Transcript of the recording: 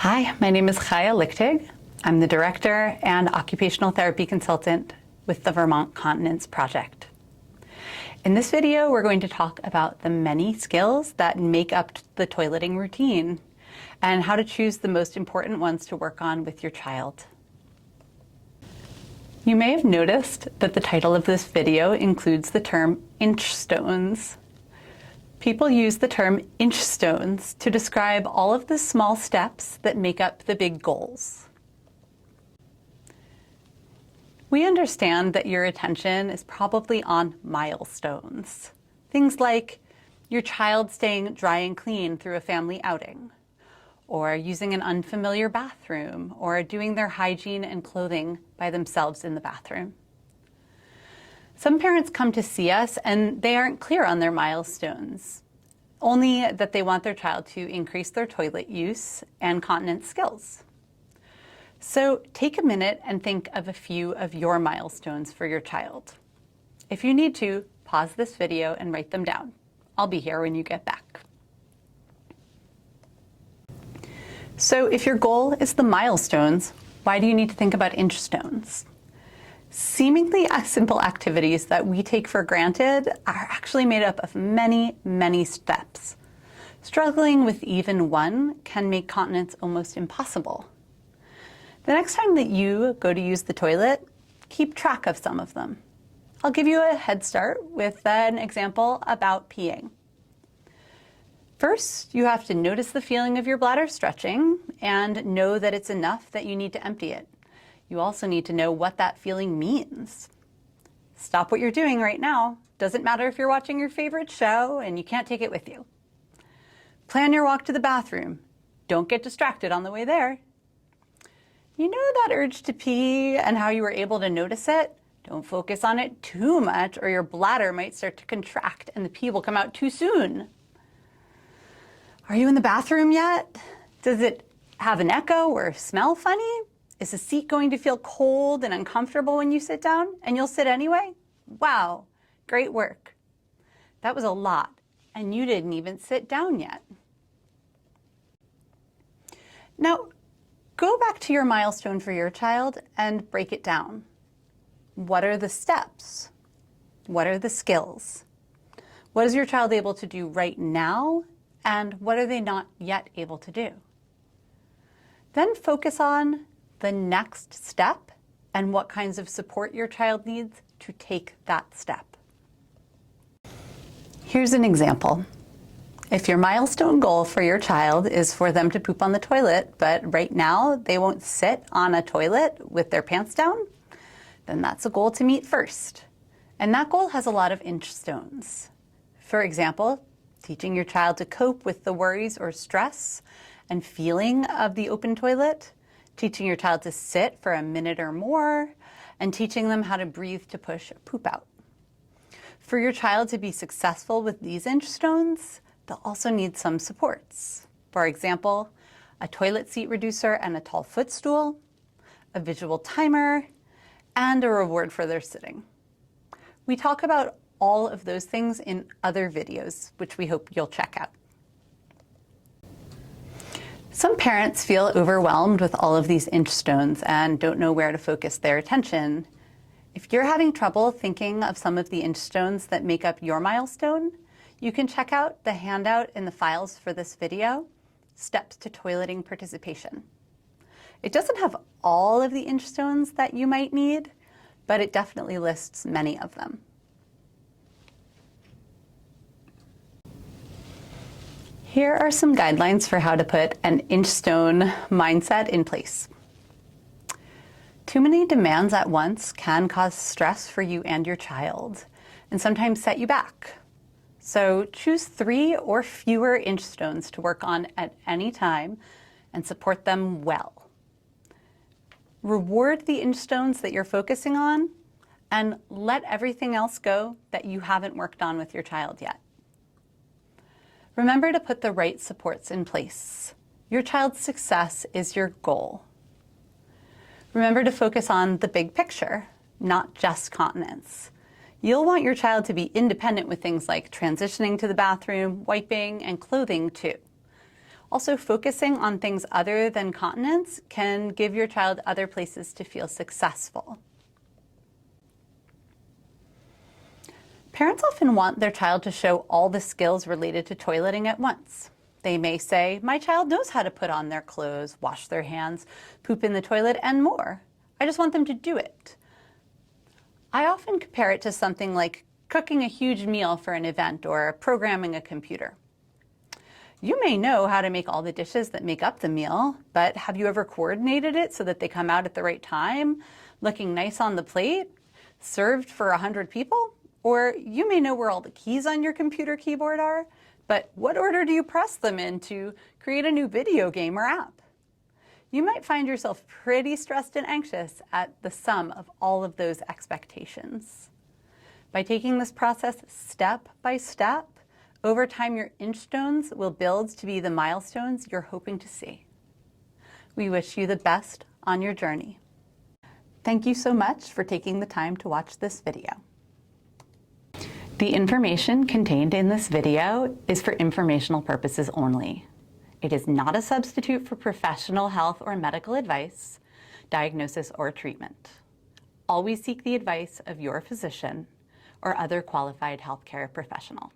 Hi, my name is Chaya Lichtig. I'm the Director and Occupational Therapy Consultant with the Vermont Continence Project. In this video, we're going to talk about the many skills that make up the toileting routine and how to choose the most important ones to work on with your child. You may have noticed that the title of this video includes the term inch stones. People use the term inch stones to describe all of the small steps that make up the big goals. We understand that your attention is probably on milestones. Things like your child staying dry and clean through a family outing, or using an unfamiliar bathroom, or doing their hygiene and clothing by themselves in the bathroom. Some parents come to see us and they aren't clear on their milestones, only that they want their child to increase their toilet use and continence skills. So take a minute and think of a few of your milestones for your child. If you need to, pause this video and write them down. I'll be here when you get back. So if your goal is the milestones, why do you need to think about inch stones? Seemingly simple activities that we take for granted are actually made up of many, many steps. Struggling with even one can make continence almost impossible. The next time that you go to use the toilet, keep track of some of them. I'll give you a head start with an example about peeing. First, you have to notice the feeling of your bladder stretching and know that it's enough that you need to empty it. You also need to know what that feeling means. Stop what you're doing right now. Doesn't matter if you're watching your favorite show and you can't take it with you. Plan your walk to the bathroom. Don't get distracted on the way there. You know that urge to pee and how you were able to notice it? Don't focus on it too much or your bladder might start to contract and the pee will come out too soon. Are you in the bathroom yet? Does it have an echo or smell funny? Is the seat going to feel cold and uncomfortable when you sit down and you'll sit anyway? Wow, great work. That was a lot and you didn't even sit down yet. Now, go back to your milestone for your child and break it down. What are the steps? What are the skills? What is your child able to do right now? And what are they not yet able to do? Then focus on the next step and what kinds of support your child needs to take that step. Here's an example. If your milestone goal for your child is for them to poop on the toilet, but right now they won't sit on a toilet with their pants down, then that's a goal to meet first. And that goal has a lot of inch stones. For example, teaching your child to cope with the worries or stress and feeling of the open toilet, teaching your child to sit for a minute or more, and teaching them how to breathe to push poop out. For your child to be successful with these inch stones, they'll also need some supports. For example, a toilet seat reducer and a tall footstool, a visual timer, and a reward for their sitting. We talk about all of those things in other videos, which we hope you'll check out. Some parents feel overwhelmed with all of these inch stones and don't know where to focus their attention. If you're having trouble thinking of some of the inch stones that make up your milestone, you can check out the handout in the files for this video, Steps to Toileting Participation. It doesn't have all of the inch stones that you might need, but it definitely lists many of them. Here are some guidelines for how to put an inch stone mindset in place. Too many demands at once can cause stress for you and your child, and sometimes set you back. So choose 3 or fewer inch stones to work on at any time and support them well. Reward the inch stones that you're focusing on and let everything else go that you haven't worked on with your child yet. Remember to put the right supports in place. Your child's success is your goal. Remember to focus on the big picture, not just continence. You'll want your child to be independent with things like transitioning to the bathroom, wiping, and clothing too. Also, focusing on things other than continence can give your child other places to feel successful. Parents often want their child to show all the skills related to toileting at once. They may say, my child knows how to put on their clothes, wash their hands, poop in the toilet, and more. I just want them to do it. I often compare it to something like cooking a huge meal for an event or programming a computer. You may know how to make all the dishes that make up the meal, but have you ever coordinated it so that they come out at the right time, looking nice on the plate, served for 100 people? Or you may know where all the keys on your computer keyboard are, but what order do you press them in to create a new video game or app? You might find yourself pretty stressed and anxious at the sum of all of those expectations. By taking this process step by step, over time your inchstones will build to be the milestones you're hoping to see. We wish you the best on your journey. Thank you so much for taking the time to watch this video. The information contained in this video is for informational purposes only. It is not a substitute for professional health or medical advice, diagnosis, or treatment. Always seek the advice of your physician or other qualified healthcare professional.